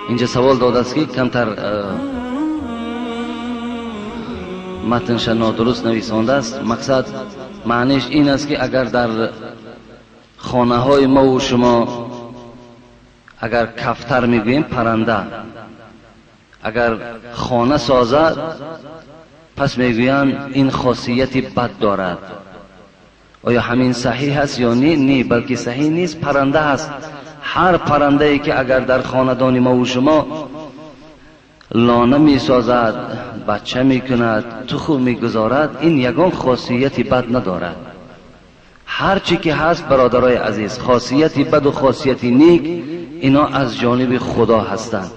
اینجا سوال داده است که کمتر متنش نادرست نویسانده است. مقصد معنیش این است که اگر در خانه های ما و شما اگر کفتر میگوییم پرنده، اگر خانه سازد پس میگویند این خاصیتی بد دارد. آیا همین صحیح است یا نه؟ نه، بلکه صحیح نیست، پرنده است. هر پرنده ای که اگر در خاندان ما و شما لانه می سازد، بچه می کند، تخم می گذارد، این یگان خاصیتی بد ندارد. هر چی که هست برادرای عزیز، خاصیتی بد و خاصیتی نیک، اینا از جانب خدا هستند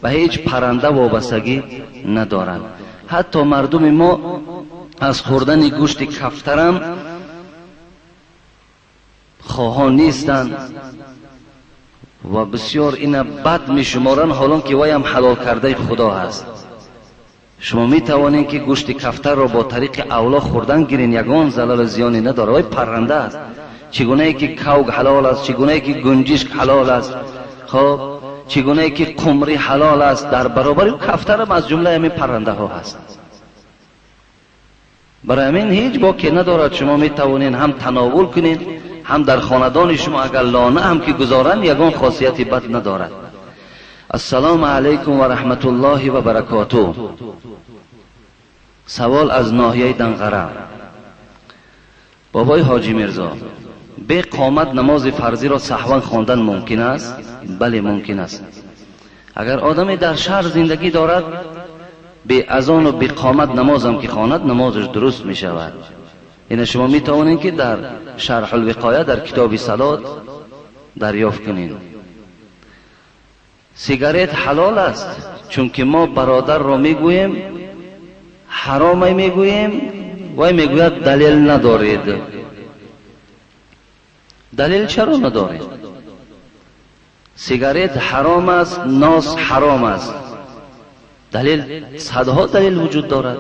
و هیچ پرنده وابستگی ندارند. حتی مردم ما از خوردن گوشت کفترم خواهان نیستند و بسیار این بد می شمارن، حالان که وی هم حلال کرده خدا هست. شما می توانید که گوشت کفتر را با طریق اولا خوردن گیرین، یگان ضرر زیانی نداره. وی پرنده است. چگونه ای که کوگ حلال است، چگونه ای که گنجشک حلال است، خب چگونه ای که قمری حلال است، در برابر کفتر هم از جمله همین پرنده ها هست. برای همین هیچ باکی ندارد. شما می توانید هم تناول کنید، هم در خاندان شما اگر لانه هم که گذارن، یگان خاصیتی بد ندارد. السلام علیکم و رحمت الله و برکاته. سوال از ناحیه دنقره. بابای حاجی میرزا، به قامت نماز فرضی را سهوا خواندن ممکن است؟ بله ممکن است. اگر آدمی در شهر زندگی دارد، به اذان و به قامت نماز هم که خواند، نمازش درست می شود. این شما می توانید که در شرح الوقایه در کتاب صلات دریافت کنید. سیگارت حلال است، چون که ما برادر را می گوییم حرام می گوییم و می گوید دلیل ندارید. دلیل چرا ندارید؟ سیگارت حرام است، ناس حرام است. دلیل صدها دلیل وجود دارد.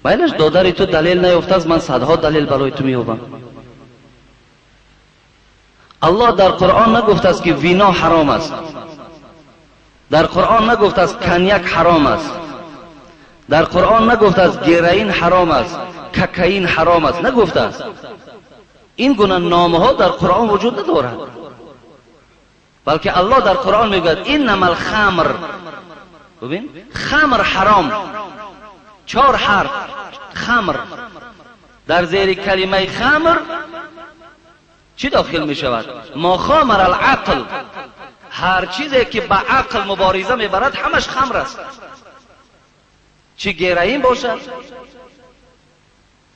بایلش داداری تو دلیل نیفته از من صدها دلیل برای تو میوبم. الله در قرآن نگفته است که وینا حرام است. در قرآن نگفته است کنیک حرام است. در قرآن نگفته است گیرین حرام است، ککین حرام است. نگفته است. این گونه نامه ها در قرآن وجود ندارد. بلکه الله در قرآن میگوید انما الخمر. ببین خمر حرام، 4 حرف خمر. در زیر کلمه خمر چی داخل می شود؟ ما خامر العقل. هر چیزی که با عقل مبارزه میبرد همش خمر است. چی گیرین باشد،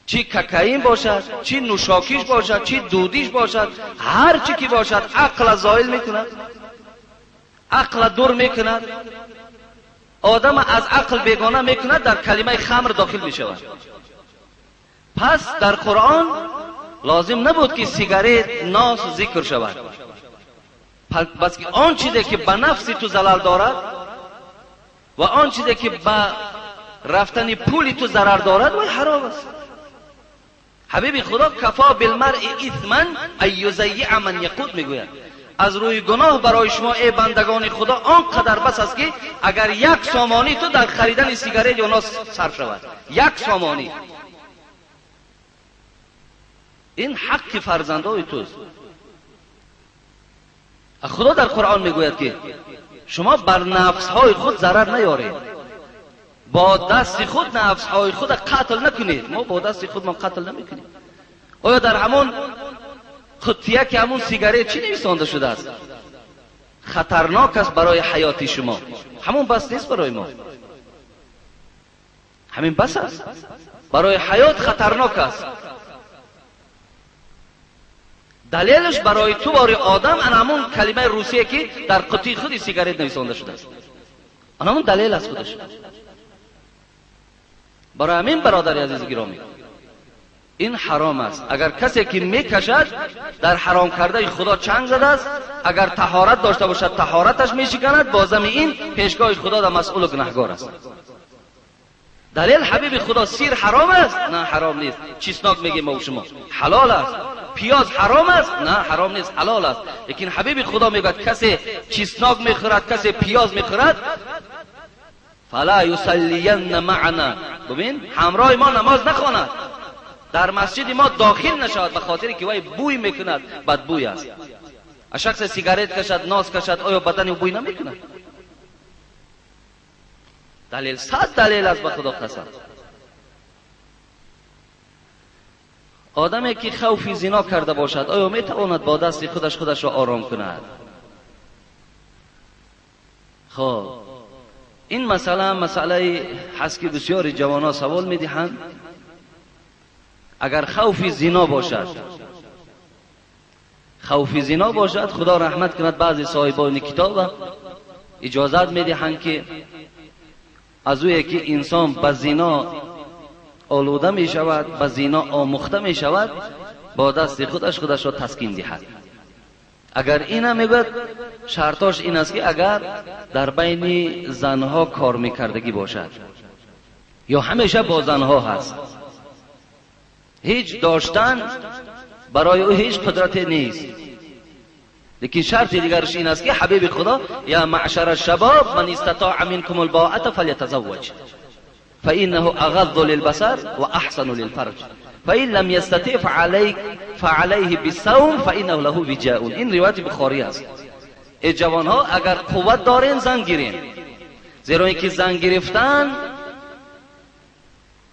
چی ککین باشد، چی نوشاکیش باشد، چی دودیش باشد، هر چی که باشد عقل زائل میکند، عقل دور میکند، آدم از عقل بیگانه میکند، در کلمه خمر داخل میشود. پس در قرآن لازم نبود که سیگارت ناس ذکر شود. بس که آن چیزی که به نفس تو ضرر دارد و آن چیزی که به رفتن پولی تو ضرر دارد و حرام است. حبیب خدا کفا بالمرء اثما ان یضیع من یقود میگوید از روی گناه برای شما ای بندگان خدا آنقدر بس است که اگر 1 سامانی تو در خریدن سیگارت یا ناس صرف شود، 1 سامانی، این حق فرزندای توست. خدا در قرآن میگوید که شما بر نفسهای خود ضرر نیارید، با دست خود نفسهای خود قتل نکنید. ما با دست خود ما قتل نمیکنیم. آیا در همون خطیه که همون سیگارت چی نویسانده شده است؟ خطرناک است برای حیات شما. همون بس نیست برای ما، همین بس است. برای حیات خطرناک است. دلیلش برای تو برای آدم همون کلمه روسیه که در قطعه خود سیگارت نویسانده شده است، همون دلیل است خودش. برای همین برادر عزیز گرامی این حرام است. اگر کسی که میکشد در حرام کرده خدا چنگ زده است. اگر طهارت داشته باشد طهارتش میشکند، بازم این پیشگاه خدا در مسئول و گناهگار است. دلیل حبیب خدا سیر حرام است؟ نه حرام نیست. چیسناک میگیم ما و شما حلال است. پیاز حرام است؟ نه حرام نیست، حلال است. لیکن حبیب خدا میگه کسی چسناک میخورد، کسی پیاز میخورد، فلا یصلین معنا، ببین همراه ما نماز نخواند، در مسجد ما داخل نشود، به خاطر که وای بوی میکند، بدبوی است. شخص سیگارت کشد، ناز کشد، آیا بدن بوی نمیکند؟ دلیل 100 دلیل است به خدا قسم. آدمی که خوف زنا کرده باشد آیا میتواند با دست خودش را آرام کند؟ خب این مسئله هست که بسیاری جوانان سوال میدهند. اگر خوف زنا باشد، خدا رحمت کند، بعضی صاحبان کتاب اجازت میدهند که از اویی که انسان به زنا آلوده می شود، به زنا آموخته می شود، با دست خودش را تسکین دهد. اگر این میگوید شرطاش این است که اگر در بین زنها کار میکردگی باشد یا همیشه با زنها هست، هیچ داشتن برای او هیچ قدرت نیست. لیکن شرط دیگرش این است که حبیب خدا یا معشر الشباب من استطاع منکم الباءة فلیتزوج فإنه اغض للبصر و احسن للفرج فإن لم يستطع فعليه بالصوم فإنه له وجاء. این روایت بخاری است. ای جوان ها اگر قوت دارین زن گیرین، زیرا اینکه زن گرفتن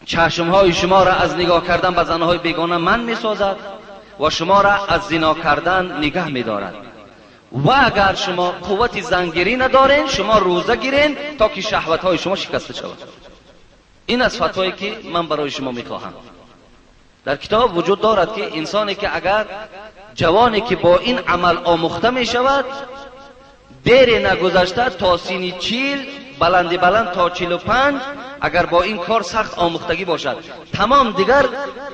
چشم های شما را از نگاه کردن به زنهای بیگانه من می سازد و شما را از زنا کردن نگه می دارد. و اگر شما قوت زنگیری ندارین، شما روزه گیرین تا که شهوت های شما شکسته شود. این از فتوایی که من برای شما می خواهم. در کتاب وجود دارد که انسانی که اگر جوانی که با این عمل آموخته می شود، دیر نگذشته تا سینی 40، بلند تا 45، اگر با این کار سخت آموختگی باشد، تمام دیگر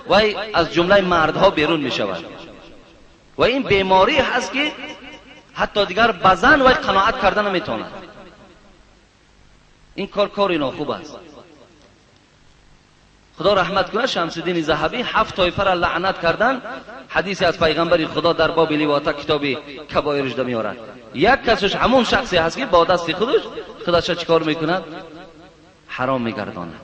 وای از جمله مردها بیرون می شود. و این بیماری هست که حتی دیگر بزن وای قناعت کردن نمیتواند. این کار ناخوب است. خدا رحمت کنه شمس الدین ذهبی 7 طایفه را لعنت کردن. حدیثی از پیغمبر خدا در باب لواطه کتاب کبایرش در میارد. یک کسش همون شخصی هست که با دست خودش چیکار میکند؟ حرام میگرداند.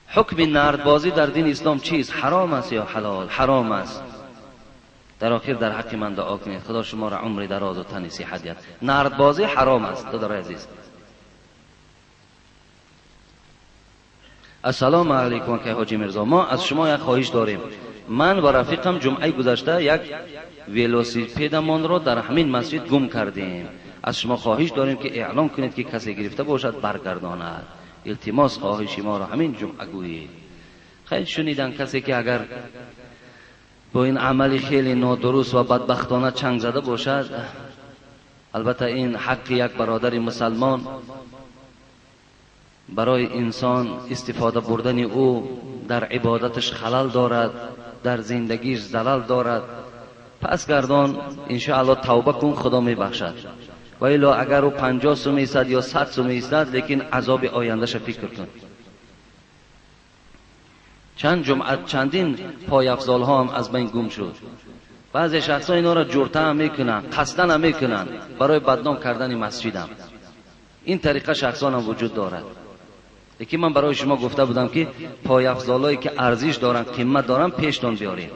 حکم نردبازی در دین اسلام چیست؟ حرام است یا حلال؟ حرام است. در آخر در حق من دعا کنید خدا شما را عمر دراز و تن صحت دهد. نردبازی حرام است. دادر عزیز، السلام علیکم که حاجی مرزا، ما از شما یک خواهش داریم. من و رفیقم جمعه گذشته یک ویلوسیپدمان را در همین مسجد گم کردیم. از شما خواهش داریم که اعلام کنید که کسی گرفته باشد برگرداند. التماس خواهش ما را همین جمعه گویید. خیلی شنیدن کسی که اگر با این عملی خیلی نادرست و بدبختانه چنگ زده باشد، البته این حق یک برادر مسلمان برای انسان استفاده بردن او در عبادتش خلل دارد، در زندگیش زلال دارد. پس گردان انشاءالله توبه کن، خدا می بخشد. و الا اگر او 50 سوم ایستد یا 100 سوم ایستد، لیکن عذاب آیندهش فکر کن. چند جمعه چندین پای افضال ها هم از بین گم شد. بعضی شخص ها اینا را جرته هم میکنن، قصدن هم میکنن برای بدنام کردن مسجد هم. این طریقه شخصان هم وجود دارد. لیکن من برای شما گفته بودم که پای افضالایی که ارزش دارن، قیمت دارن، پیشتان بیارین.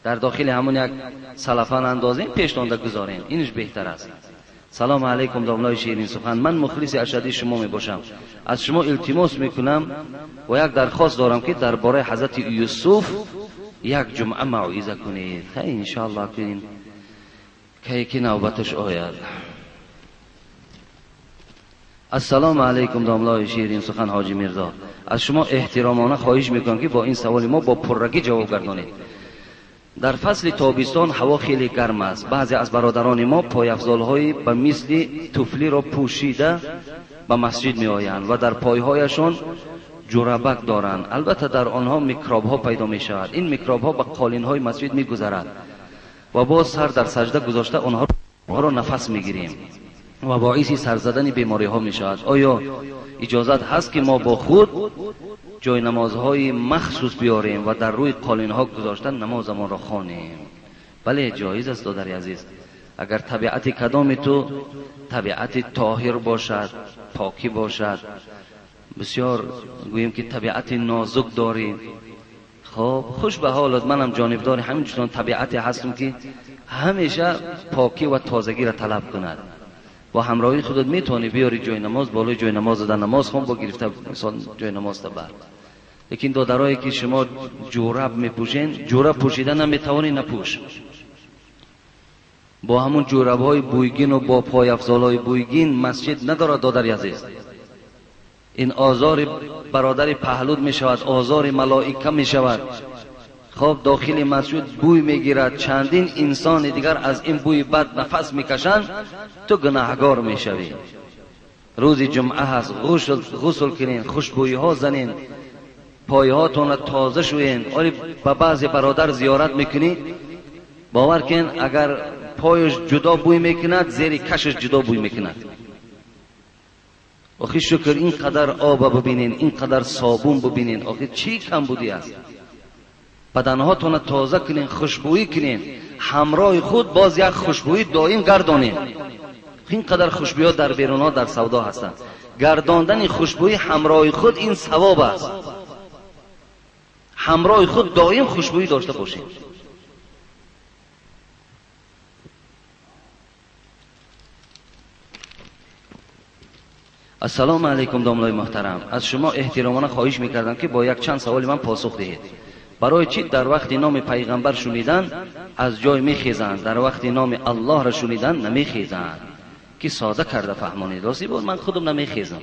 در داخل همون یک سلفان اندازین، پیشتان دا گذارین. اینش بهتر است. سلام علیکم داملای شیرین سخن، من مخلص اشدی شما می باشم. از شما التماس میکنم و یک درخواست دارم که درباره حضرت یوسف یک جمعه موعظه کنید. خیلی ان شاء الله کنین که نوبتش آید. السلام علیکم داملای شیرین سخن حاجی مرزا، از شما احترامانه خواهش میکنم که با این سوال ما با پررگی جواب گردانید. در فصل تابستان هوا خیلی گرم است. بعضی از برادران ما پای افضال‌های به مثل توفلی را پوشیده به مسجد می آیند و در پایهایشان جورابک دارند. البته در آنها میکروب ها پیدا می شود. این میکروب ها به قالین های مسجد می گذرد و باز سر در سجده گذاشته آنها را نفس می گیریم. و باعث سر زدن بیماری ها می شود. آیا اجازت هست که ما با خود جای نمازهای مخصوص بیاریم و در روی قالین ها گذاشتن نمازمان را خوانیم؟ بله جایز است دادر عزیز. اگر طبیعت کدام تو طبیعت طاهر باشد، پاکی باشد، بسیار گوییم که طبیعت نازک داریم، خب خوش به حالت. منم جانبدار همین چنان طبیعت هستم که همیشه پاکی و تازگی را طلب کند. با همراهی خودت میتونی بیاری جای نماز، بالای جای نماز در نماز خون با گرفته مثلا جای نماز تبر. لیکن دادرایی که شما جورب میپوشین، جورب پوشیدن نمیتوانی نپوش. با همون جورب های بویگین و با پای افضال های بویگین مسجد ندارد دادر عزیز. این آزار برادر پهلود می شود، آزار ملائکه می شود. خب داخل مسجد بوی می گیرد، چندین انسان دیگر از این بوی بد نفس می کشند، تو گناهگار می شوی. روز جمعه هست، غسل کنین، خوشبویی ها زنین، پایه هاتون تازه شوین. آری با بعضی برادر زیارت میکنی، باور کن اگر پایش جدا بوی میکند، زیر کشش جدا بوی میکند. آخی شکر اینقدر آب ببینین، اینقدر صابون ببینین، آخی چی کم بودی است؟ بدنهاتون تازه کنین، خوشبویی کنین، همراه خود باز یک خوشبویی دائم گردانین. اینقدر خوشبویی در بیرون ها در سودا هستند. گرداندن خوشبویی همراه خود این ثواب است. همراه خود دائم خوشبویی داشته باشین. السلام علیکم داملای محترم، از شما احترامانه خواهش میکردم که با یک چند سوال من پاسخ دهید. برای چی در وقت نام پیغمبر شنیدن از جای میخیزند، در وقت نام الله را شنیدن نمیخیزند؟ که ساده کرده فهمانید. راستی بود من خودم نمیخیزم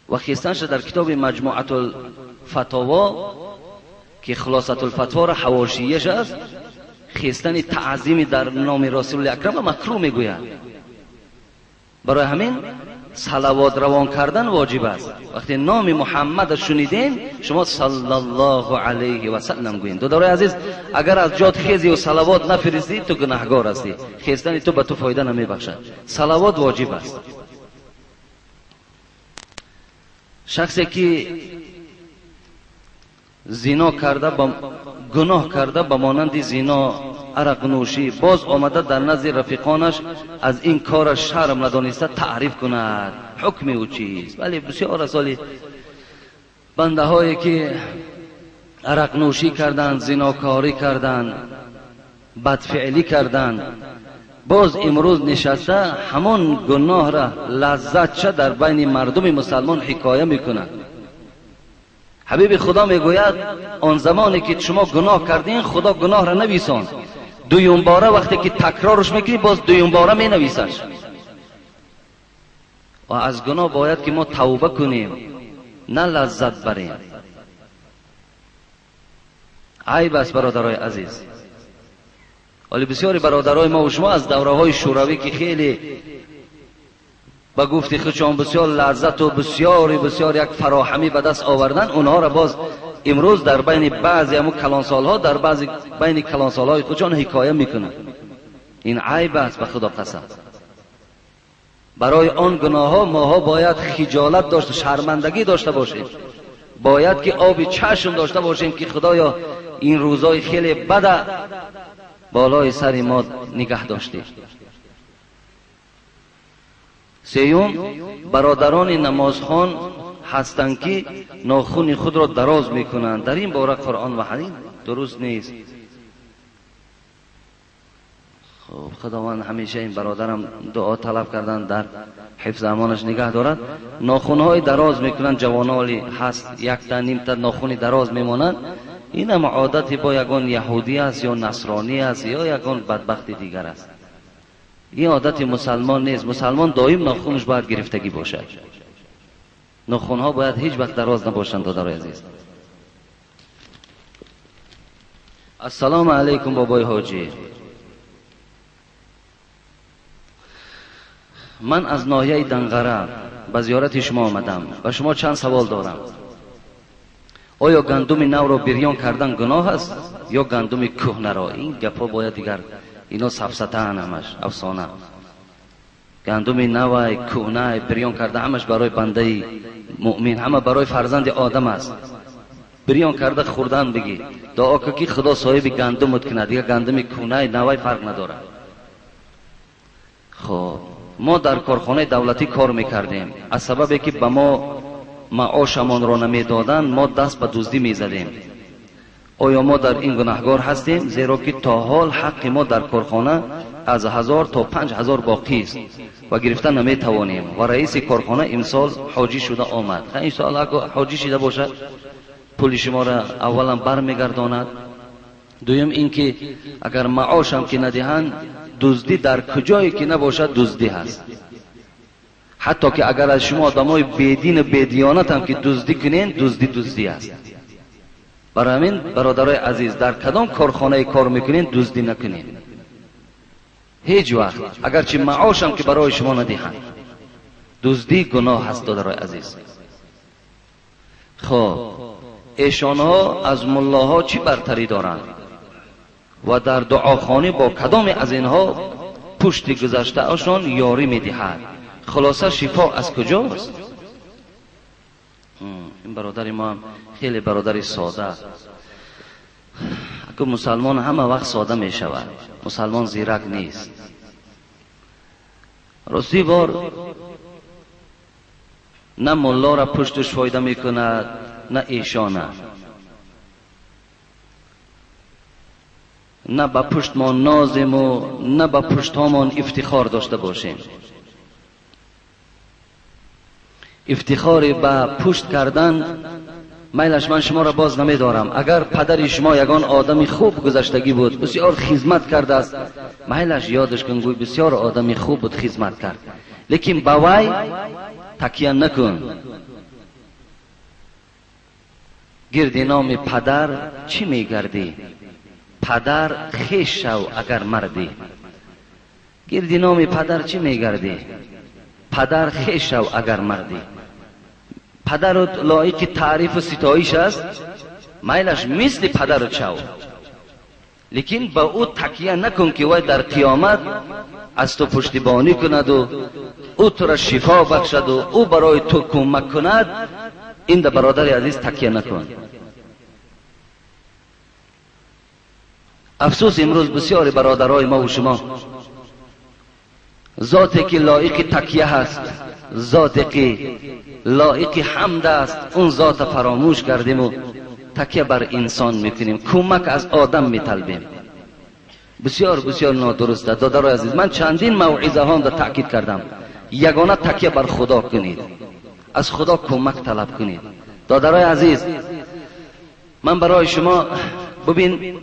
و خیستنش در کتاب مجموعه الفتاوا که خلاصه الفتوا را حواشیش است، خیستن تعظیم در نام رسول اکرم مکروه میگوید. برای همین صلوات روان کردن واجب است. وقتی نام محمد شنیدین شما صلی الله علیه و سلم گوین. دادرای عزیز، اگر از جات خیزی و صلوات نفرستی تو گناهگار هستی. خیستن تو به تو فایده نمیبخشد. صلوات واجب است. شخصی که زنا کرده گناه کرده به مانند زنا، عرق نوشی، باز آمده در نزد رفیقانش از این کار شرم ندانسته تعریف کند، حکم او چیست؟ ولی بسیار سالی بنده هایی که عرق نوشی کردند، زناکاری کردند، بدفعلی کردند، باز امروز نشسته همان گناه را لذت چه در بین مردم مسلمان حکایه میکنند. حبیب خدا میگوید آن زمانی که شما گناه کردین خدا گناه را نویساند، دویم باره وقتی که تکرارش میکنی باز دویم باره می نویسش. و از گناه باید که ما توبه کنیم، نه لذت بریم. عیب است برادرای عزیز. ولی بسیاری برادرای ما و شما از دوره های شوروی که خیلی با گفتی خودشان بسیار لذت و بسیار یک فراهمی به دست آوردن، اونها را باز امروز در بین بعضی همون کلانسال ها در بین کلانسال های خودشان حکایه میکنند. این عیب است به خدا قسم. برای آن گناه ها ماها باید خجالت داشته، شرمندگی داشته باشیم. باید که آب چشم داشته باشیم که خدایا این روزای خیلی بد بالای سر ما نگه داشته. سیوم، برادران نمازخوان هستند که ناخن خود را دراز میکنند. در این باره قرآن و حدیث درست نیست. خب خداوند همیشه این برادرم دعا طلب کردن در حفظ امانش نگه دارد. ناخن‌های دراز میکنند، جوانالی هست یک تا نیم تا ناخن دراز میمانند. این هم عادت با یگان یهودی است یا نصرانی است یا یگان بدبخت دیگر است. این عادت مسلمان نیست. مسلمان دائم ناخنش باید گرفتگی باشد. ناخن‌ها باید هیچ وقت دراز نباشند. دادرای عزیز، السلام علیکم بابای حاجی. من از ناحیه دنغره به زیارت شما آمدم و شما چند سوال دارم. آیا گندم نو را بریان کردن گناه است یا گندم کهنه را؟ این گپا باید دیگر اینا سفسطه همش افسانه. گندم نوای کونه بریان کرده، همش برای بنده مؤمن، همه برای فرزند آدم است. بریان کرده خوردن بگی دعا که خدا صاحب گندمت کنه، دیگه گندم کونه نوای فرق نداره. خب ما در کارخانه دولتی کار میکردیم، از سببی که به ما معاشمان را نمیدادن ما دست به دزدی میزدیم. آیا ما در این گناهگار هستیم؟ زیرا که تا حال حق ما در کارخانه از 1000 تا 5000 باقی است و گرفتن نمیتوانیم. و رئیس کارخانه امسال حاجی شده آمد. این سال اگر حاجی شده باشد پول شما را اولا برمیگرداند، دویم اینکه اگر معاش هم که ندهند دزدی در کجایی که نباشد دزدی هست. حتی که اگر از شما آدمای بیدین و بیدیانت هم که دزدی کنین دزدی است. برای همین برادرای عزیز در کدام کارخانه کار میکنین دزدی نکنین هیچ وقت، اگرچه معاش هم که برای شما ندهند. دزدی گناه هست برادرای عزیز. خب ایشان ها از ملاها چی برتری دارند و در دعاخانه با کدام از اینها پشت گذشته اشان یاری میدهد؟ خلاصه شفا از کجاست؟ این برادر ما هم خیلی برادر ساده. اگه مسلمان همه وقت ساده می شود، مسلمان زیرک نیست. راستی بار نه ملا را پشتش فایده می کند نه ایشانه، نه با پشت ما نازیم و نه با پشت هامان افتخار داشته باشیم. افتخار به پشت کردن میلش من شما را باز نمی دارم. اگر پدر شما یگان آدمی خوب گذشتگی بود، بسیار خدمت کرده است، میلش یادش کن گوی بسیار آدمی خوب بود، خدمت کرد، لیکن با وی تکیه نکن. گرد نام پدر چی میگردی؟ پدر خیش شو اگر مردی. گرد نام پدر چی میگردی؟ پدر خیش شو اگر مردی. پدر لایق تعریف و ستایش است، میلش مثل پدر شو، لیکن با او تکیه نکن که وای در قیامت از تو پشتیبانی کند و او تو را شفا بخشد و او برای تو کمک کند. این در برادر عزیز تکیه نکن. افسوس امروز بسیار برادرای ما و شما ذاتی که لایق تکیه هست، ذاتی که لایق حمد است، اون ذات فراموش کردیم و تکیه بر انسان میکنیم، کمک از آدم میطلبیم. بسیار بسیار نادرسته. دادرای عزیز، من چندین موعظه هم در تاکید کردم، یگانه تکیه بر خدا کنید، از خدا کمک طلب کنید. دادرای عزیز، من برای شما ببین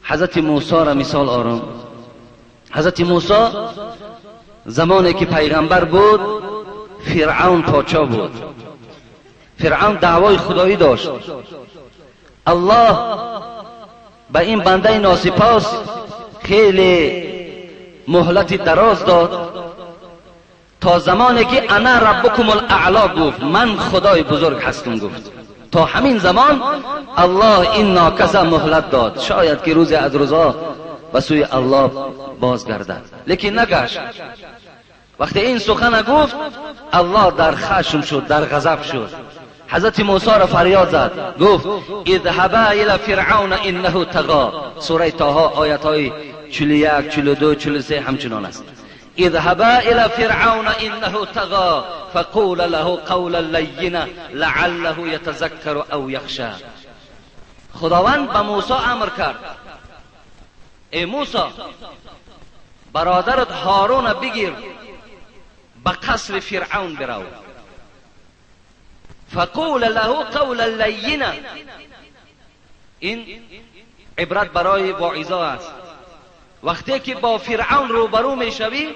حضرت موسی را مثال آورم. حضرت موسی زمانی که پیغمبر بود فرعون پادشاه بود. فرعون دعوای خدایی داشت. الله به این بنده ناسپاس خیلی مهلت دراز داد تا زمانی که انا ربکم الاعلا گفت، من خدای بزرگ هستم گفت. تا همین زمان الله این ناکسه مهلت داد، شاید که روز از روزها به سوی الله بازگردد، لیکن نگشت. وقتی این سخن گفت الله در خشم شد، در غضب شد. حضرت موسی را فریاد زد، گفت اذهبا الی فرعون انه طغى. سوره طه آیات های 41 42 43 همچنان است. اذهبا الی فرعون انه طغى فقول له قولا لینا لعله یتذکر او یخشی. خداوند به موسی امر کرد، ای موسی برادرت هارون بگیر به قصر فرعون برو، فقول له قولا لینا. این عبرت برای واعظه است. وقتی که با فرعون روبرو میشوی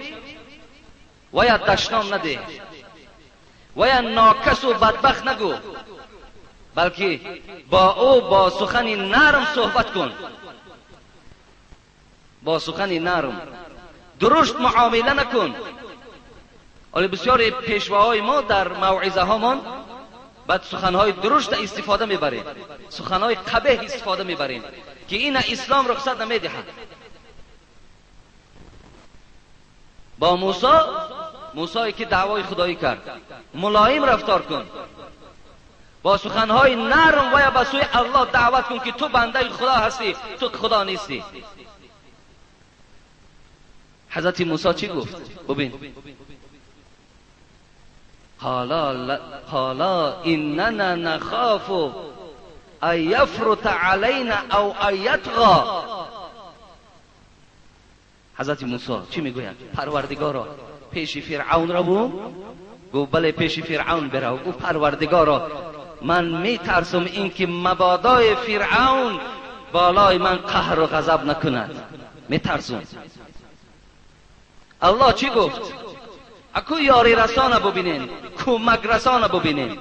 ویا دشنام نده، ویا ناکس و بدبخت نگو، بلکه با او با سخن نرم صحبت کن، با سخن نرم درشت معامله نکن. ولی بسیار پیشواهای ما در موعظه هامان بعد سخنهای درشت استفاده میبریم، سخنهای قبیح استفاده میبریم که این اسلام رخصت نمیدهد. با موسی که دعوای خدایی کرد، ملایم رفتار کن، با سخنهای نرم و یا به سوی الله دعوت کن که تو بنده خدا هستی، تو خدا نیستی. حضرت موسی چی گفت؟ ببین، قالا اننا نخاف ان یفرط علینا او ان یطغى. حضرت موسی چی میگوید؟ پروردگارا پیش فرعون را گفت بله پیش فرعون برو. گفت پروردگارا من میترسم اینکه مبادای فرعون بالای من قهر و غضب نکند، میترسم. الله چی گفت؟ اکو یاری رسانه ببینین، کمک رسانه ببینین.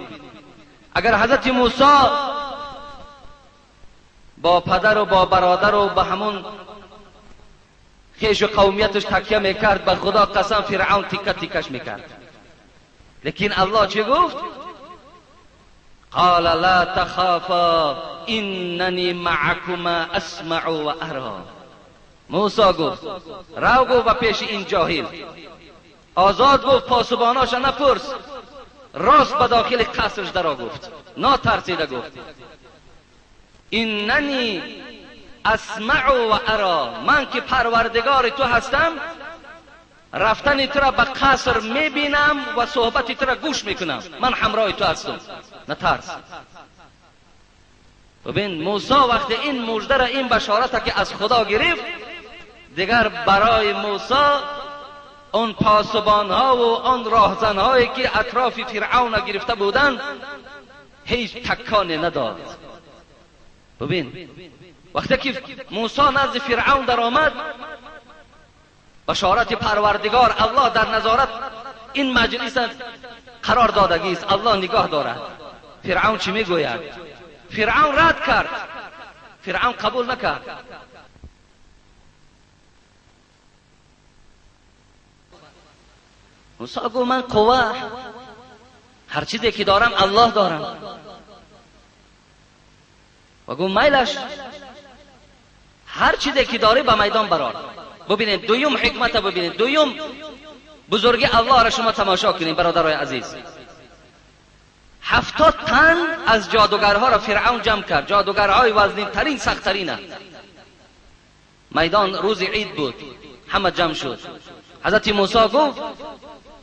اگر حضرت موسی با پدر و با برادر و با همون خیش و قومیتش تکیه میکرد، به خدا قسم فرعون تیکه تیکش میکرد. لیکن الله چی گفت؟ قال لا تخافا اننی معکما اسمع و ارا. موسی گفت رو گفت و پیش این جاهل آزاد گفت، پاسباناشا نپرس، راست به داخل قصرش درا گفت، ناترسیده گفت اننی اسمع و ارا، من که پروردگار تو هستم، رفتن تو را به قصر میبینم و صحبت تو را گوش میکنم، من همراه تو هستم، نترس. ببین موسی وقتی این مژده را، این بشارت که از خدا گرفت، دیگر برای موسی اون پاسبان ها و اون راهزن هایی که اطراف فرعون گرفته بودند هیچ تکانی نداد. ببین وقتی که موسی نزد فرعون در آمد، بشارت پروردگار الله در نظارت این مجلس قرار دادگی است، الله نگاه دارد. فرعون چی میگوید؟ فرعون رد کرد، فرعون قبول نکرد. موسی گفت من قوه، هر چیزی که دارم الله دارم. و گفت میلش، هر چیزی که داری به میدان برار. ببینید دویم حکمت، ببینید دویم بزرگی الله را شما تماشا کنید برادرای عزیز. 70 تن از جادوگرها را فرعون جمع کرد، جادوگرهای وزنین ترین سخت ترین. میدان روز عید بود، همه جمع شد. حضرت موسی گفت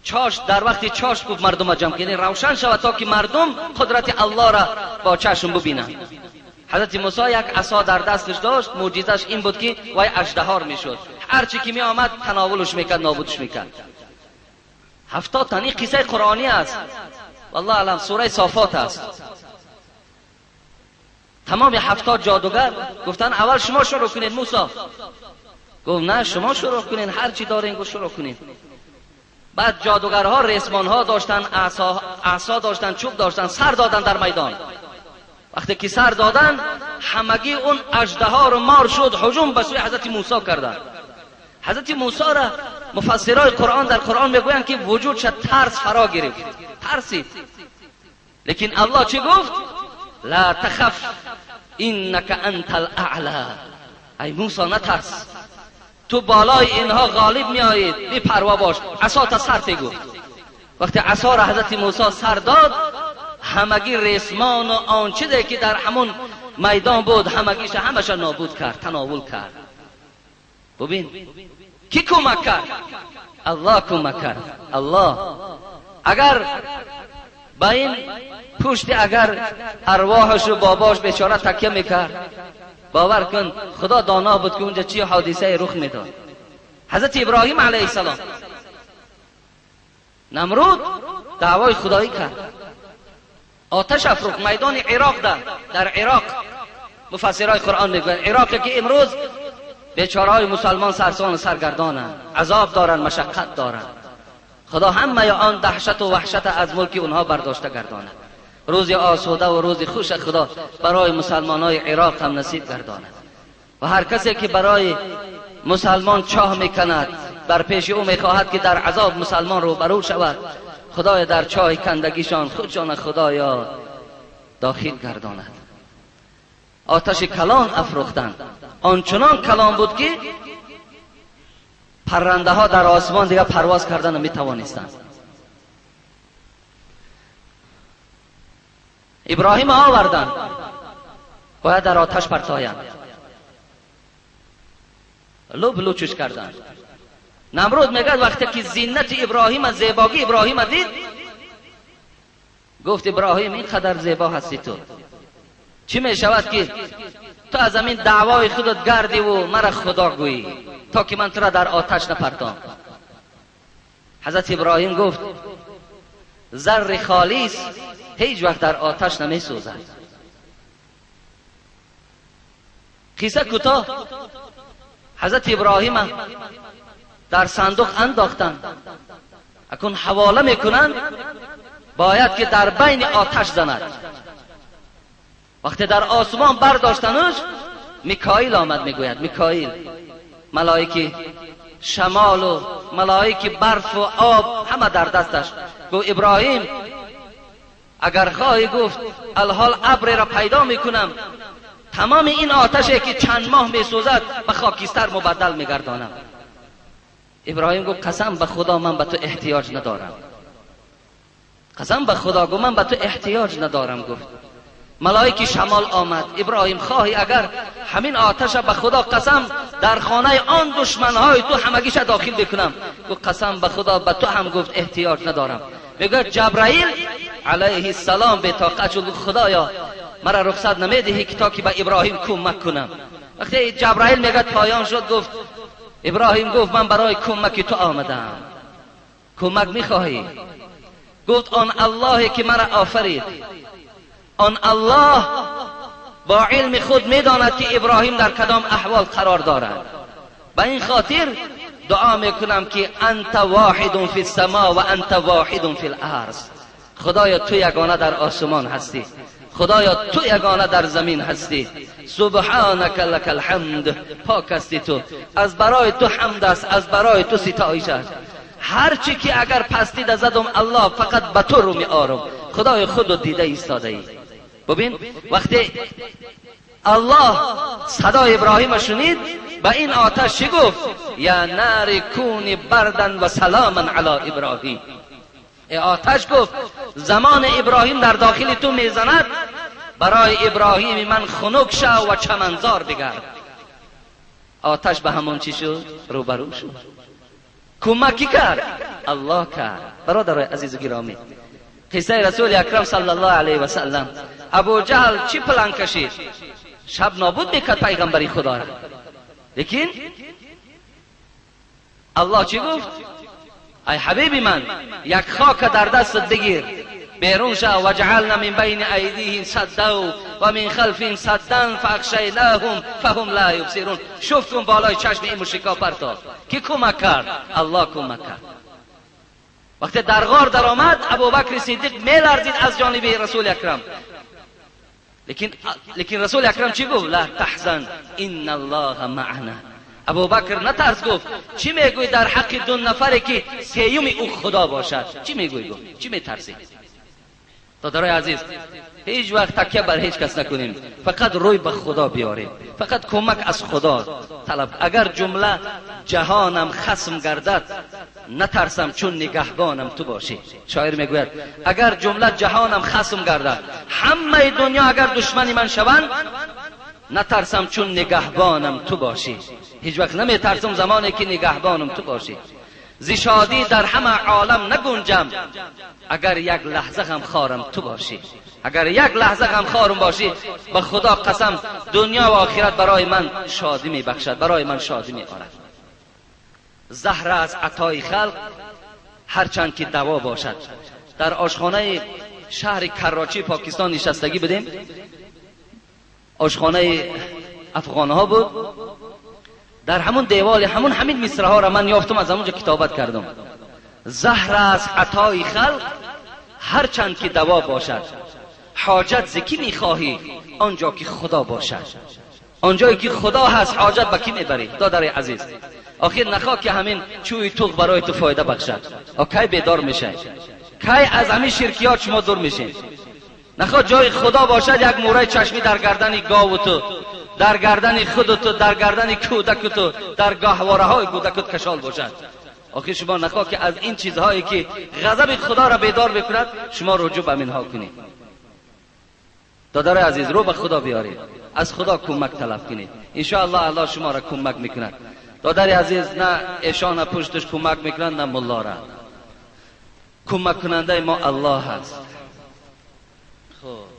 چاش، در وقتی چاش گفت مردم جمع کنید روشن شود تا که مردم قدرت الله را با چشم ببینند. حضرت موسی یک عصا در دستش داشت، معجزش این بود که وای اژدهار میشد، هر چی که می آمد تناولش میکرد، نابودش میکرد. 70 تا. این قصه قرآنی است، والله علم سوره صافات است. تمام 70 جادوگر گفتن اول شما شروع کنید. موسی گفت نه شما شروع کنید، هر چی دارین گفت شروع کنید. بعد جادوگرها ریسمان ها داشتن، عصا داشتن، چوب داشتن، سر دادن در میدان. وقتی که سر دادن همگی اون اژدها رو مار شد، هجوم به سوی حضرت موسی کردند. حضرت موسی را مفسرای قرآن در قرآن میگویند که وجودش ترس فرا گرفت، ترسید. لیکن الله چی گفت؟ لا تخف انک انت الاعلی. ای موسی نترس، تو بالای اینها غالب میآیید، بی پروا باش، عصا تا سر گفت. وقتی عصا را حضرت موسی سر داد، همگی ریسمان و آن چیزی که در همون میدان بود همش نابود کرد، تناول کرد. ببین کی کمک کرد؟ الله کمک کرد. الله اگر با این پشت اگر ارواحش و باباش بیچاره تکیه میکرد، باور کن خدا دانا بود که اونجا چی حادثه رخ میداد. حضرت ابراهیم علیه السلام، نمرود دعوای خدایی کرد، آتش افروخت، میدان عراق در عراق مفسرای قرآن میگن عراقی که امروز بیچاره‌های مسلمان سرسان و سرگردانند، عذاب دارن، مشقت دارن. خدا همه آن دهشت و وحشت از ملک اونها برداشته گرداند. روز آسوده و روز خوش خدا برای مسلمانای عراق هم نصیب گرداند. و هر کسی که برای مسلمان چاه میکند، در پیش او میخواهد که در عذاب مسلمان رو برو شود، خدای در چاه کندگیشان خودشان خدایا داخل گرداند. آتش کلان افروختند، آنچنان کلان بود که پرنده ها در آسمان دیگه پرواز کردن نمی توانستند. ابراهیم آوردن باید در آتش پرتایند، لب لوچش کردند. نمرود میگه وقتی که زینت ابراهیم، زیبایی ابراهیم دید، گفت ابراهیم اینقدر زیبا هستی تو، چی می شود که تو از همین دعوای خودت گردی و مرا خدا گویی تا که من تو را در آتش نپرتام؟ حضرت ابراهیم گفت زر خالص هیچ وقت در آتش نمی سوزد. قصه کوتاه، حضرت ابراهیم در صندوق انداختن، اکنون حواله میکنن باید که در بین آتش زند. وقتی در آسمان برداشتنش، میکائیل آمد میگوید، میکائیل ملائکه شمال و ملائکه برف و آب همه در دستش. گفت ابراهیم اگر خواهی گفت الحال ابر را پیدا میکنم، تمام این آتشی که چند ماه میسوزد به خاکستر مبدل میگردانم. ابراهیم گفت قسم به خدا من به تو احتیاج ندارم، قسم به خدا گفت من به تو احتیاج ندارم. گفت ملائکه شمال آمد، ابراهیم خواهی اگر همین آتش به خدا قسم در خانه آن دشمنهای تو همگیش داخل بکنم. گفت قسم به خدا به تو هم گفت احتیاج ندارم. میگه جبرائیل علیه السلام به طاقت شد، خدایا مرا رخصت نمیدهی که تا که به ابراهیم کمک کنم. وقتی جبرائیل میگه پایان شد، گفت ابراهیم گفت من برای کمک تو آمدم. کمک میخواهی؟ گفت آن اللهی که مرا آفرید، آن الله با علم خود میداند که ابراهیم در کدام احوال قرار دارد. به این خاطر دعا میکنم که انت واحد فی السما و انت واحد فی الارض. خدایا تو یگانه در آسمان هستی، خدایا تو یگانه در زمین هستی. سبحانک لک الحمد، پاک هستی تو، از برای تو حمد است، از برای تو ستایش است. هر چی که اگر پستی زدم الله فقط به تو رو می آرم. خدای خود دیده ایستاده ای. ببین وقتی الله صدا ابراهیم شنید، به این آتش چی گفت؟ یا نار کونی بردن و سلاما علی ابراهیم. ای آتش گفت زمان ابراهیم در داخل تو میزند، برای ابراهیم من خنک شو و چمنزار بگرد. آتش به همون چی شد؟ روبرو شد. کمکی کرد؟ الله کرد. برادرای عزیز و گرامی، قصه رسول اکرم صلی الله علیه و سلم، ابو جهل چی پلان کشید؟ شب نابود میکرد پیغمبری خدا را، لیکن الله چی گفت؟ ای حبیبی من یک خاک در دستت بگیر، بیرون شو و جعلنا من بین ایدیهم سدا و من خلفهم سدا فاغشیناهم فهم لا یبصرون. شفت کن بالای چشم این مشرکا پرتاب. کی کمک کرد؟ الله کمک کرد. وقتی در غار در آمد، ابوبکر صدیق میلرزید از جانب رسول اکرم، لیکن رسول اکرم چی گفت؟ لا تحزن ان الله معنا. ابوبکر نترس، گفت چی میگوی در حق دو نفری که سیوم او خدا باشد؟ چی میگوی؟ گفت چی میترسی؟ دادرای عزیز، هیچ وقت تکیه بر هیچ کس نکنیم، فقط روی به خدا بیاریم، فقط کمک از خدا طلب. اگر جمله جهانم خصم گردد نترسم چون نگهبانم تو باشی. شاعر میگوید اگر جمله جهانم خصم گردد، همه دنیا اگر دشمنی من شوند، نترسم چون نگهبانم تو باشی. هیچ وقت نمیترسم زمانی که نگهبانم تو باشی. زی شادی در همه عالم نگنجم، اگر یک لحظه غم خارم تو باشی. اگر یک لحظه غم خارم باشی، به خدا قسم دنیا و آخرت برای من شادی می بخشد، برای من شادی می آرد. زهر از عطای خلق هرچند که دوا باشد. در آشخانه شهر کراچی پاکستان نشستگی بدیم، آشخانه افغانها بود. در همون دیوال همین مصرع ها را من یافتم، از همونجا کتابت کردم. زهر از عطای خلق هرچند که دوا باشد، حاجت ز کی میخواهی آنجا که خدا باشد. آنجایی که خدا هست حاجت به کی میبری؟ دادر عزیز، آخر نخواه که همین چوی توغ برای تو فایده بخشد. کی بیدار میشه؟ کی از همین شرکیات شما دور میشین؟ نخواه جای خدا باشد یک موره چشمی در گردن گاو تو، در گردن خودت، در گردن کودکت، در گهواره های کودکت کشال باشد. آخه شما نخواه که از این چیزهایی که غضب خدا را بیدار بکند شما رجوع به منها کنید. دادر عزیز، رو به خدا بیارید، از خدا کمک طلب کنید، ان شاء الله الله شما را کمک میکند. دادر عزیز، نه ایشان پشتش کمک میکنند نه ملا را. کمک کننده ما الله هست. خب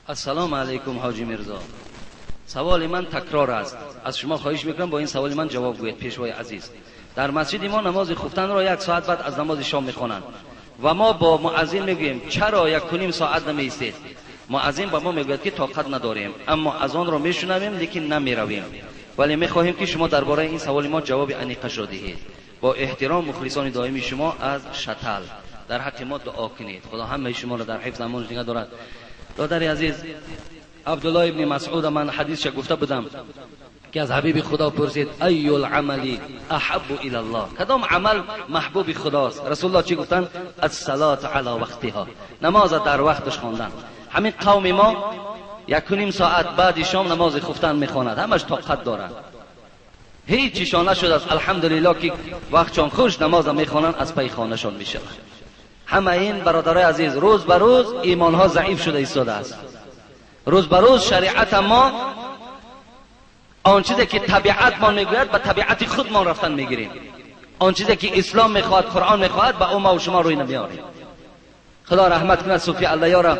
السلام علیکم حاجی میرزا. سوال من تکرار است، از شما خواهش میکنم با این سوال من جواب گویید. پیشوای عزیز، در مسجد ما نماز خفتن را 1 ساعت بعد از نماز شام میخوانند و ما با مؤذن میگوییم چرا 1.5 ساعت نمیایستید؟ مؤذن با ما میگوید که طاقت نداریم، اما از آن را میشنویم لیکن نمیرویم. ولی میخواهیم که شما درباره این سوال ما جواب انیقش را دهید. با احترام، مخلصان دائمی شما از شتل. در حق ما دعا کنید، خدا همه شما را در حفظ امانش نگه دارد. دادر عزیز، عبدالله ابن مسعود من حدیثش گفته بودم که از حبیب خدا پرسید ای العمل احب الی الله، کدام عمل محبوب خداست؟ رسول الله چی گفتن؟ الصلاة علی وقتها، نماز در وقتش خواندن. همین قوم ما 1.5 ساعت بعد شام نماز خفتن میخواند، همش طاقت دارند، هیچ چیشان نشده است الحمدلله که وقتشان خوش نماز میخوانند از پی خانهشان میشوند. همه این برادرای عزیز روز به روز ایمان ها ضعیف شده ایستاده است. روز به روز شریعت ما آن چیزی که طبیعت ما میگوید به طبیعت خود ما رفتن میگیریم. آن چیزی که اسلام میخواد، قرآن میخواد، به ما و شما روی نمیاریم. خدا رحمت کنه صوفی الله را.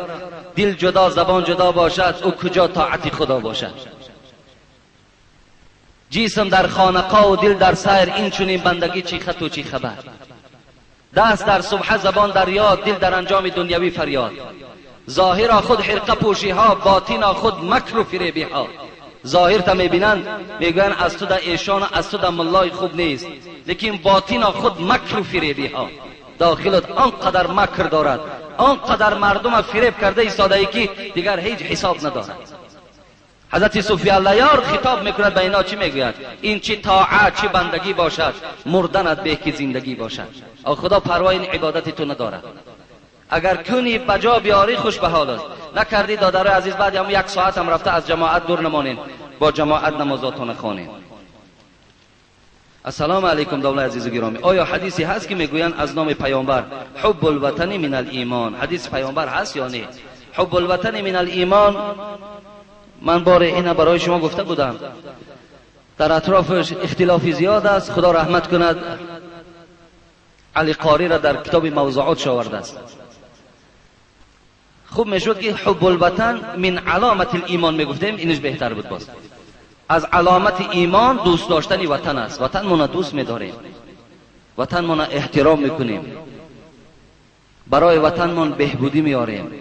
دل جدا زبان جدا باشد، او کجا طاعت خدا باشد؟ جسم در خانقاه و دل در سیر، این چنین بندگی چی خط و چی خبر؟ دست در سبحه، زبان در یاد، دل در انجام دنیوی فریاد. ظاهر خود حرقه پوشی ها، باطن خود مکر و فریبی ها. ظاهر تا میبینند میگوین از تو در ایشان، از تو در ملای خوب نیست، لیکن باطن خود مکر و فریبی ها. داخلت آنقدر مکر دارد، آنقدر مردم فریب کرده ایستاده ای که دیگر هیچ حساب ندارد. حضرت صوفی الله یار خطاب میکند به اینا، چی میگوید؟ این چی طاعت چی بندگی باشد، مردنت به که زندگی باشد. او خدا پروا این عبادت تو ندارد. اگر کنی بجا بیاری خوش به حالت، نکردی دادر عزیز بعد هم 1 ساعت هم رفته از جماعت دور نمانین، با جماعت نمازاتون خوانین. السلام علیکم دولت عزیز و گرامی. آیا حدیثی هست که میگویند از نام پیامبر حب الوطن من الایمان؟ حدیث پیامبر هست یا نه؟ حب الوطن من الایمان، من بار اینا برای شما گفته بودم، در اطرافش اختلافی زیاد است. خدا رحمت کند علی قاری را در کتاب موضوعات آورده است. خوب میشد که حب الوطن من علامت الایمان میگفتیم، اینش بهتر بود. باز از علامت ایمان دوست داشتن وطن است. وطن مون دوست میداریم، وطن مون احترام میکنیم، برای وطن مون بهبودی میاریم.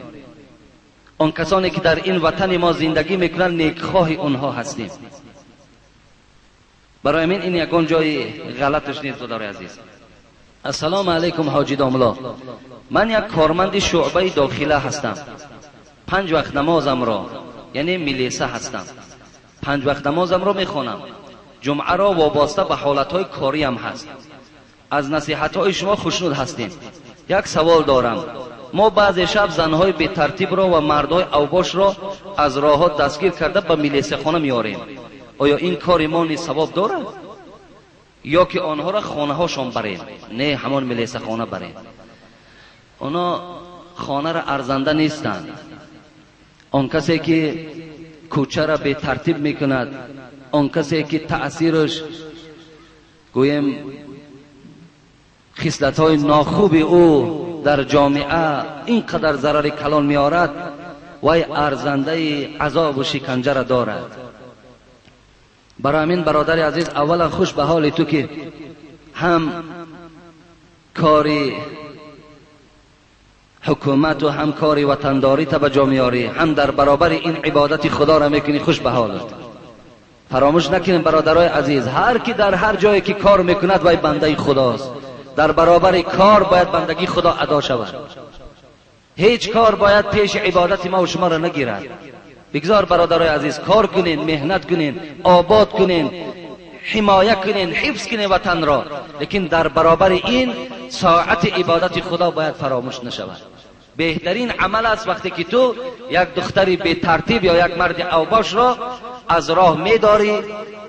آن کسانی که در این وطن ما زندگی میکنن نیکخواه اونها هستیم. برای من این یکان جای غلطش نیست. دادر عزیز، السلام علیکم حاجی داملا. من یک کارمند شعبه داخله هستم. 5 وقت نمازم را، یعنی ملیسه هستم، 5 وقت نمازم را میخوانم. جمعه را وابسته به حالتهای کاری هم هست. از نصیحتهای شما خوشنود هستیم. یک سوال دارم. ما بعضی شب زنهای بی ترتیب را و مردای اوباش را از راهات دستگیر کرده به ملیسه خانه میاریم. آیا این کار ما نیز ثواب دارد؟ یا که آنها را خانه هاشان بریم؟ نه، همان ملیسه خانه بریم. اونا خانه را ارزنده نیستند. آن کسی که کوچه را بی ترتیب میکند، آن کسی که تأثیرش گویم خصلت‌های ناخوب او در جامعه اینقدر ضرر کلان میارد، وای ارزنده عذاب و شکنجه را دارد. برای همین برادر عزیز، اولا خوش به حال تو که هم کاری حکومت و هم کاری وطنداری تا به جا میاری، هم در برابر این عبادت خدا را میکنی. خوش به حالت. فراموش نکنید برادرای عزیز، هر کی در هر جایی که کار میکند وای بنده خداست. در برابر کار باید بندگی خدا ادا شود. هیچ کار باید پیش عبادت ما و شما را نگیرد. بگذار برادرای عزیز کار کنین، مهنت کنین، آباد کنین، حمایه کنین، حفظ کنین وطن را، لیکن در برابر این ساعت عبادت خدا باید فراموش نشود. بهترین عمل است وقتی که تو یک دختری به ترتیب یا یک مرد اوباش را از راه میداری،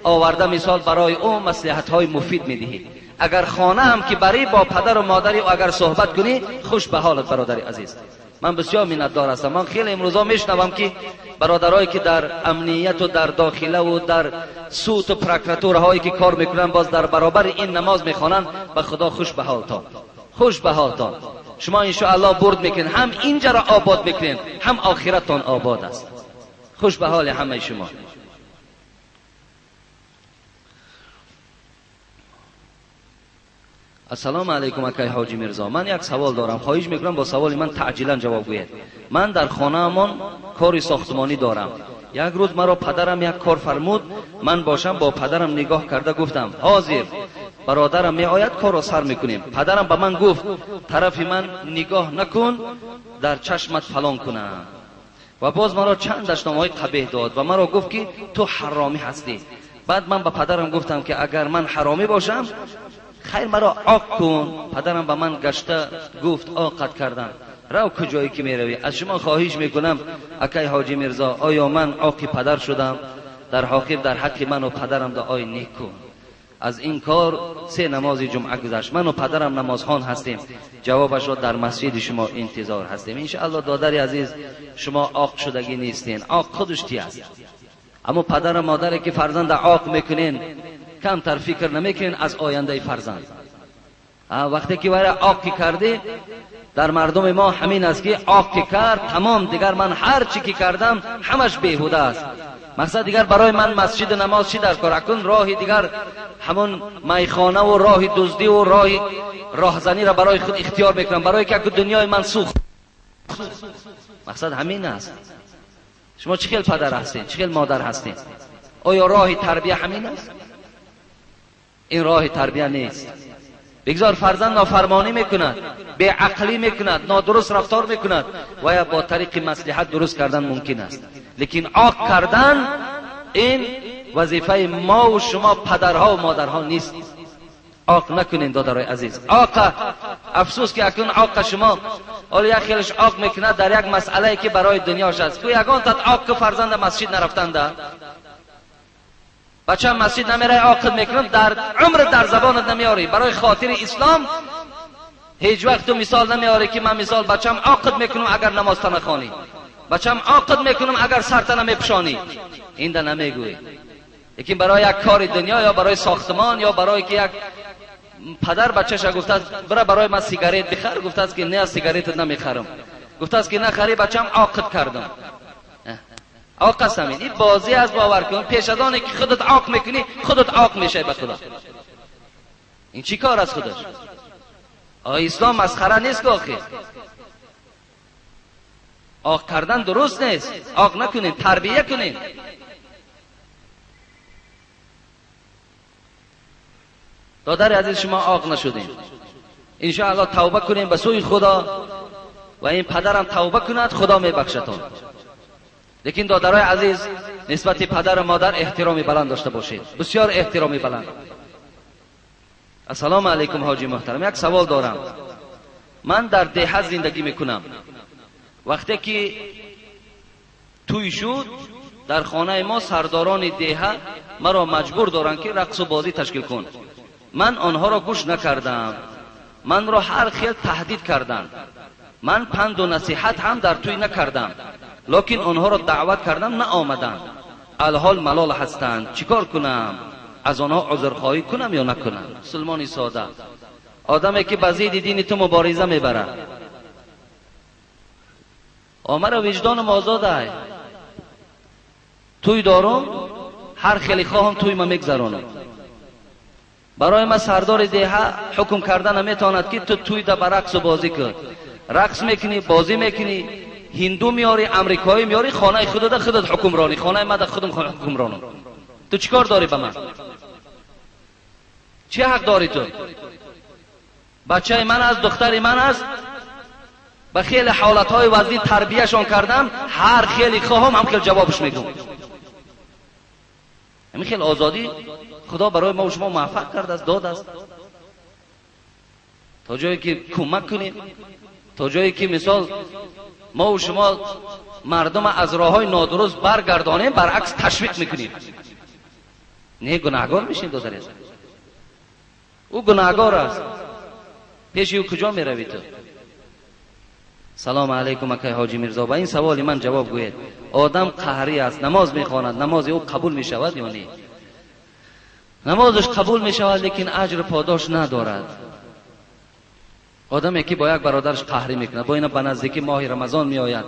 آورده مثال برای او مصلحت های مفید میدهی. اگر خانه هم که بری با پدر و مادری و اگر صحبت کنی، خوش به حالت برادر عزیز. من بسیار منتدار هستم. من خیلی امروزا میشنوم که برادرایی که در امنیت و در داخله و در سوت و پروکراتورهایی که کار میکنن باز در برابر این نماز میخوانن، به خدا خوش به حالتان، خوش به حالتان. شما ان شاء الله برد میکنین، هم اینجا را آباد میکنین، هم آخرتتان آباد است. خوش به حال همه شما. السلام علیکم اکای حاجی میرزا، من یک سوال دارم، خواهش میکنم با سوال من تعجیلا جواب گویید. من در خانه‌مان کاری ساختمانی دارم. یک روز مرا پدرم یک کار فرمود، من باشم با پدرم نگاه کرده گفتم حاضر، برادرم می آید کار را سر میکنیم. پدرم به من گفت طرف من نگاه نکن، در چشمت فلان کنم. و باز مرا چند دشنامه‌های قبیح داد و مرا گفت که تو حرامی هستی. بعد من به پدرم گفتم که اگر من حرامی باشم خیر مرا عاق کن. پدرم به من گشته گفت عاقت کردن، رو کجایی که میروی. از شما خواهش میکنم اکای حاجی میرزا، آیا من عاق پدر شدم؟ در حقیقت در حق من و پدرم دعای نیک کن. از این کار 3 نماز جمعه گذشت، من و پدرم نمازخوان هستیم، جوابش را در مسجد شما انتظار هستیم. ان شاء الله دادر عزیز، شما عاق شدگی نیستین، عاق خودش چی است. اما پدر و مادری که فرزند عاق میکنین، کمتر فکر نمیکنین از آینده فرزند. وقتی که برای عاق کردی، در مردم ما همین است که عاق کرد تمام، دیگر من هر چی که کردم همش بیهوده است. مقصد دیگر برای من مسجد نماز چی در کار اکنون، راهی دیگر همون میخانه و راه دزدی و راهزنی را برای خود اختیار میکنم، برای که دنیای من سوخت. مقصد همین است. شما چه خیل پدر هستین، چه خیل مادر هستین؟ آیا راه تربیه همین است؟ این راه تربیه نیست. بگذار فرزند نافرمانی میکند، به عقلی میکند، نادرست رفتار میکند و یا با طریق مصلحت درست کردن ممکن است، لیکن عاق کردن این وظیفه ما و شما پدرها و مادرها نیست. عاق نکنین دادرای عزیز. عاق، افسوس که اکنون عاق شما اولی یک خیلش عاق میکند در یک مسئله که برای دنیاش است. تو یگان تات عاق که فرزند مسجد نرفتنده، بچه مسجد نمیره، عاقد میکنم، در عمر در زبانت نمیاری. برای خاطر اسلام هیچ وقت تو مثال نمیاری که من مثال بچم عاقد میکنم اگر نماز نخوانی، بچم عاقد میکنم اگر سرت نمیپشانی. این ده نمیگوی. لیکن برای یک کار دنیا یا برای ساختمان یا برای که یک پدر بچه‌ش گفته است برای من سیگارت بخر، گفته است که نه سیگارت نمیخرم، گفته است که نخری، بچم عاقد کردم. عاق هستم. این بازی از باور کن، پیش از آنی که خودت عاق میکنی خودت عاق میشه به خدا. این چی کار از خودش؟ اسلام مسخره نیست که آخه. عاق کردن درست نیست. عاق نکنین، تربیه کنین. دادر عزیز شما عاق نشدین، ان شاء الله توبه کنین به سوی خدا و این پدرم توبه کند، خدا میبخشتون. لیکن دادرای عزیز نسبت پدر و مادر احترامی بلند داشته باشید، بسیار احترامی بلند. السلام علیکم حاجی محترم، یک سوال دارم. من در دیه زندگی میکنم. وقتی که توی شد در خانه ما سرداران دیه مرا مجبور دارن که رقص و بازی تشکیل کن. من آنها را گوش نکردم، من را هر خیل تهدید کردند. من پند و نصیحت هم در توی نکردم، لیکن آنها را دعوت کردم نه آمدند. الحال ملال هستند، چیکار کنم؟ از آنها عذرخواهی کنم یا نکنم؟ سلمانی ساده، آدمی که به ضد دین تو مبارزه میبره، آمر وجدانم آزاده، توی دارم، هر خیلی خواهم توی ما میگذرانم. برای ما سردار دیه حکم کردن نمیتواند که تو توی ده برقص و بازی کن. رقص میکنی، بازی میکنی، هندو میاری، امریکایی میاری، خانه خودت حکمرانی، خانه ما خودم حکمرانم. تو چیکار داری به من؟ چه حق داری تو؟ بچه من است، دختری من است، به خیلی حالتهای وضعی تربیهشان کردم، هر خیلی خواهم هم که جوابش میگم. همین خیلی آزادی خدا برای ما و شما موفق کرده است، داد است، تا جایی که کمک کنیم، تا جایی که مثال ما و شما مردم از راههای نادرست برگردانیم، برعکس تشویق میکنیم. نه گناهگار میشیم دو درجه. او گناهگار است، پیش او کجا میروی تو؟ سلام علیکم اکای حاجی میرزا، با این سوال من جواب گوید. آدم قهری است، نماز میخواند، نماز او قبول میشود یا نه؟ نمازش قبول میشود لیکن اجر پاداش ندارد. آدمی که با یک برادرش قهری میکنه، با اینا به نزدیکی ماه رمضان میآید،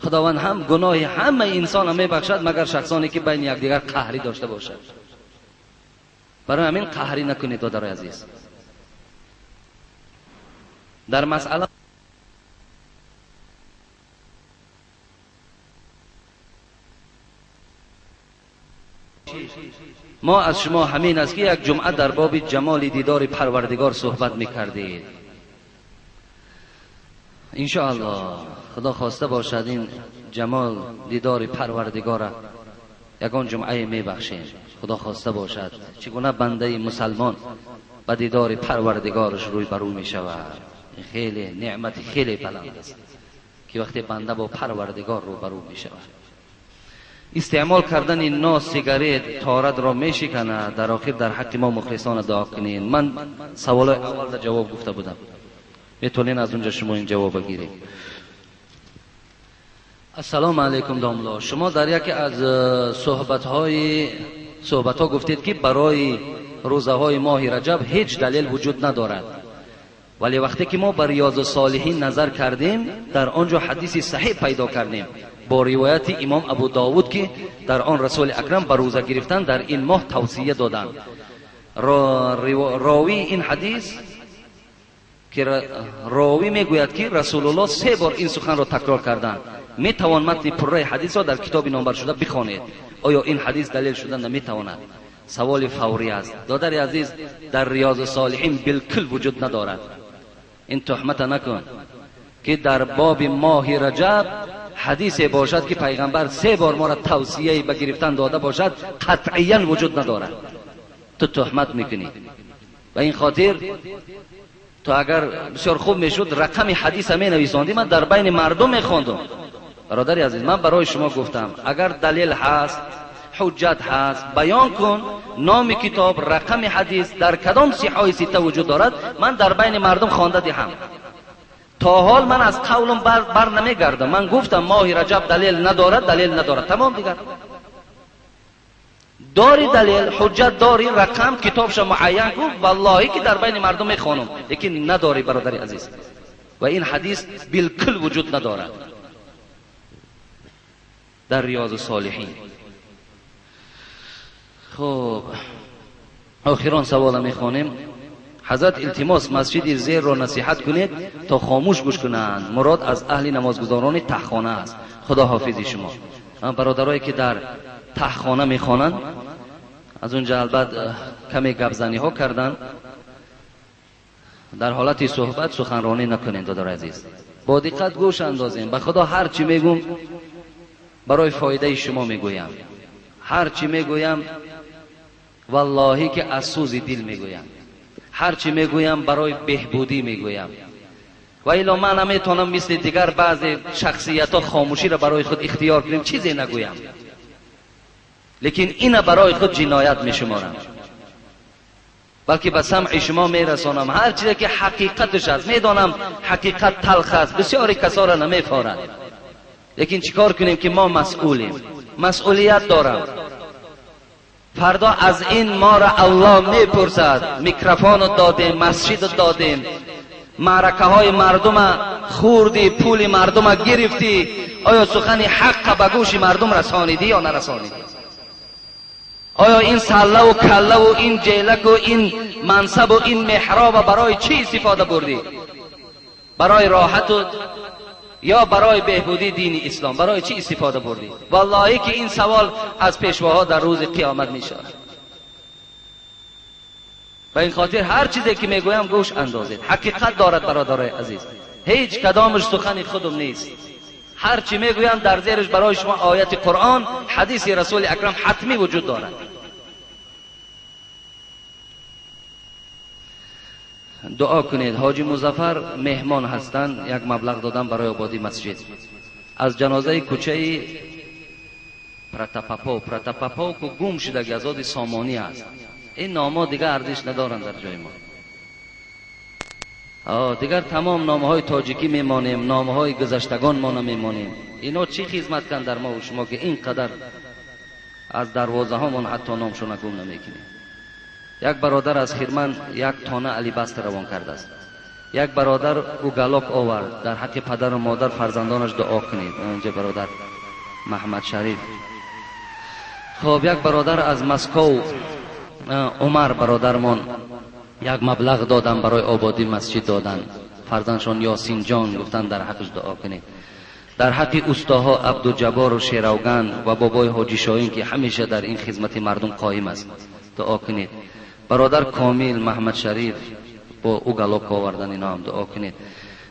خداوند هم گناه همه انسان هم میبخشد مگر شخصانی که بین یکدیگر قهری داشته باشد. برای همین قهری نکنید دادر عزیز. در مسئله ما از شما همین است که یک جمعه در باب جمال دیدار پروردگار صحبت میکردید. انشاءالله خدا خواسته باشد این جمال دیدار پروردگار یکان جمعه میبخشیم. خدا خواسته باشد چگونه بنده مسلمان به دیدار پروردگارش روی برو میشود. خیلی نعمت خیلی بلند است که وقتی بنده با پروردگار رو برو میشود. استعمال کردن این نوع سیگارت تارت را میشکنه. در آخر در حق ما مخلصان دعا کنین. من سوال اول در جواب گفته بودم، میتونین از اونجا شما این جواب بگیرید. السلام علیکم داملا، شما در یکی از صحبت ها گفتید که برای روزه های ماه رجب هیچ دلیل وجود ندارد، ولی وقتی که ما بر ریاض الصالحین نظر کردیم در آنجا حدیثی صحیح پیدا کردیم با روایت امام ابو داود که در آن رسول اکرم بر روزه گرفتن در این ماه توصیه دادند. راوی این حدیث که راوی میگوید که رسول الله 3 بار این سخن را تکرار کردند. می توان متن پره حدیث را در کتاب نامبر شده بخوانید. آیا این حدیث دلیل شده نمی تواند؟ سوال فوری است دادر عزیز. در ریاض الصالحین بالکل وجود ندارد. این تهمت نکن که در باب ماه رجب حدیث باشد که پیغمبر 3 بار ما را توصیه به گرفتن داده باشد، قطعیاً وجود ندارد. تو تهمت میکنی. و این خاطر تو اگر بسیار خوب میشد رقم حدیث می نویساندی، من در بین مردم میخواندم. برادر عزیز من برای شما گفتم اگر دلیل هست، حجت هست، بیان کن. نام کتاب، رقم حدیث، در کدام صحاح 6 وجود دارد، من در بین مردم خوانده دهم. تا حال من از قولم بر نمیگردم. من گفتم ماه رجب دلیل ندارد، تمام دیگر. داری دلیل، حجت داری، رقم کتابش معین کن، والله که در بین مردم میخوانم. لیکن نداری برادر عزیز و این حدیث بالکل وجود ندارد در ریاض الصالحین. خب آخران سوال میخوانیم. حضرت التماس مسجد زیر را نصیحت کنید تا خاموش گوش کنند. مراد از اهل نمازگزاران تهخانه است. خدا حافظ شما. برادرایی که در تهخانه میخوانند از اونجا البته کمی گپزنی ها کردن. در حالت صحبت سخنرانی نکنید دادر عزیز. با دقت گوش اندازین. به خدا هر چی میگم برای فایده شما میگویم. هر چی میگویم والله که از سوز دل میگویم. هر چی میگویم برای بهبودی میگویم. و الا من نمیتونم مثل دیگر بعضی شخصیت ها خاموشی را برای خود اختیار کنم، چیزی نگویم. لیکن این برای خود جنایت میشمارم، بلکه به سمع شما میرسانم. هر چیزی که حقیقتش است. میدانم حقیقت تلخ است، بسیاری کسا را نمیفارد. لیکن چیکار کنیم که ما مسئولیم، مسئولیت دارم. فردا از این ما را الله میپرسد. میکروفون دادیم، مسجد دادیم، معرکه های مردم خوردی، پول مردم گرفتی، آیا سخن حق به گوش مردم رسانیدی یا نرسانیدی؟ آیا این سله و کله و این جیلک و این منصب و این محراب برای چی استفاده بردی؟ برای راحت یا برای بهبودی دین اسلام؟ برای چی استفاده بردی؟ والله که این سوال از پیشواها در روز قیامت میشه. و این خاطر هر چیزی که میگویم گوش اندازید. حقیقت دارد برادرای عزیز، هیچ کدامش سخن خودم نیست. هر چی میگویم در زیرش برای شما آیت قرآن، حدیث رسول اکرم حتمی وجود دارد. دعا کنید. حاجی مظفر مهمان هستند، یک مبلغ دادن برای آبادی مسجد. از جنازه کوچه پرتاپاپو که گم شده گزاد سامانی است. این نام‌ها دیگر ارزش ندارند در جای ما. دیگر تمام نام‌های تاجیکی میمانیم، نام‌های گذشتگان ما نمیمانیم. اینا چی خدمت کردن در ما و شما که اینقدر از دروازه هامون حتی نامشون گم نمیکنیم. یک برادر از خرمن یک تانه علی بست روان کرده است. یک برادر او گلاک آورد. در حق پدر و مادر فرزندانش دعا کنید. اونجا برادر محمد شریف. خب یک برادر از مسکو عمر برادرمان یک مبلغ دادن برای آبادی مسجد دادن. فرزندشان یاسین جان گفتن در حقش دعا کنید. در حق اوستاها عبدالجبار و شیراوگن و بابای حاجی شاهین که همیشه در این خدمت مردم قائم است دعا کنید. برادر کامل محمد شریف با او گلاک آوردن اینا هم دعا کنید.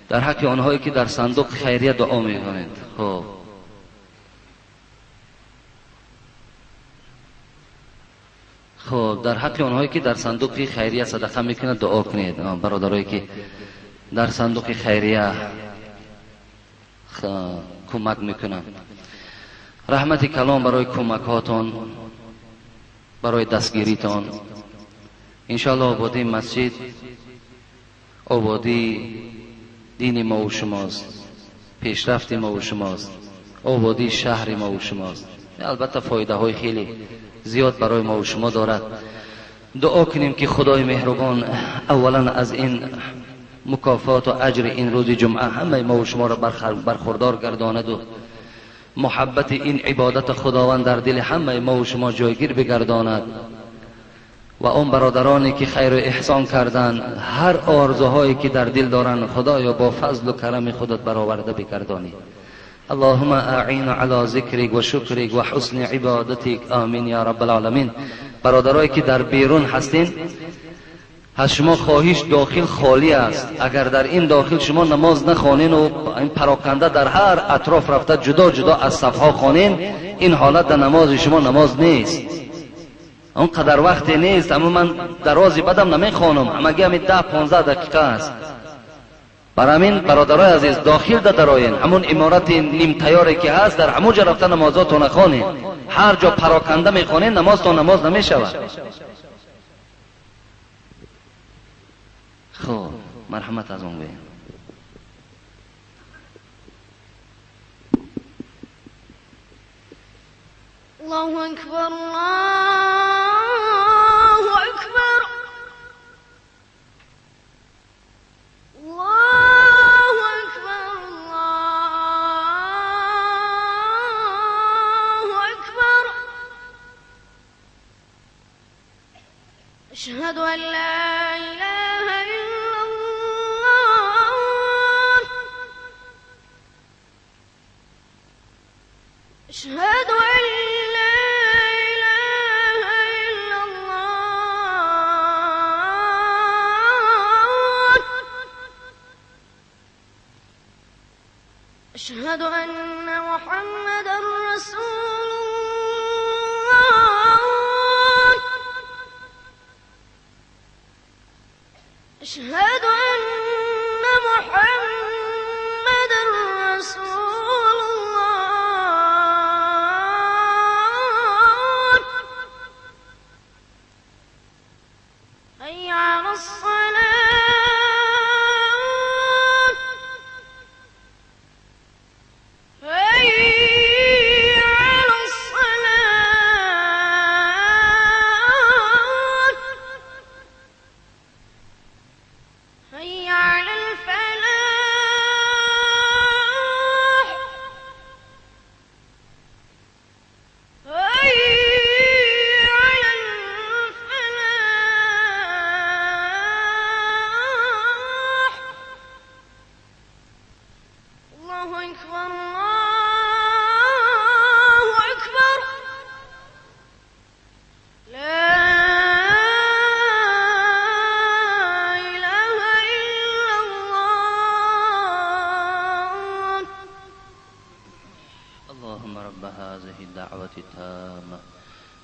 در حق آنهایی که در صندوق خیریه دعا میکنید. خب در حق آنهایی که در صندوق خیریه صدقه میکنند دعا کنید. برادرایی که در صندوق خیریه کمک میکنند. رحمت کلام برای کمکاتون، برای دستگیریتان. انشاءالله آبادی مسجد آبادی دین ما و شماست، پیشرفت ما و شماست، آبادی شهر ما و شماست. البته فایده های خیلی زیاد برای ما و شما دارد. دعا کنیم که خدای مهربان اولا از این مکافات و اجر این روز جمعه همه ما و شما را برخوردار گرداند و محبت این عبادت خداوند در دل همه ما و شما جایگیر بگرداند و اون برادرانی که خیر و احسان کردند هر آرزوهایی که در دل دارند خدایا با فضل و کرم خودت برآورده بگردانی. اللهم اعین علی ذکرک و شکرک و حسن عبادتک. آمین یا رب العالمین. برادرایی که در بیرون هستین از شما خواهش داخل خالی است. اگر در این داخل شما نماز نخوانین و این پراکنده در هر اطراف رفته جدا جدا از صفها خوانین، این حالت در نماز شما نماز نیست. اون قدر وقتی نیست. اما من درازی بدم نمیخوانم، همگی همین 10-15 دقیقه است. برای همین برادرای عزیز داخل درآیین. همون امارت نیم تیاری که هست در همون جا رفته نمازاتون نخوانین. هر جا پراکنده میخوانین نمازتون نماز نمیشود. خب مرحمت از اون بین. الله اکبر الله اکبر الله اکبر الله اکبر. اشهد ان لا اله الا الله. اشهد ان أشهد أن محمد رسول الله. أشهد أن محمد رسول الله. حي على الصلاة.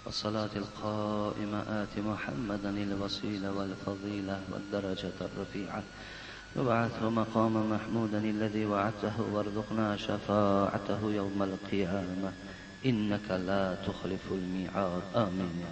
والصلاة القائمة آت محمدا الوسيلة والفضيلة والدرجة الرفيعة وابعثه مقاما محمودا الذي وعدته وارزقنا شفاعته يوم القيامة إنك لا تخلف الميعاد آمين.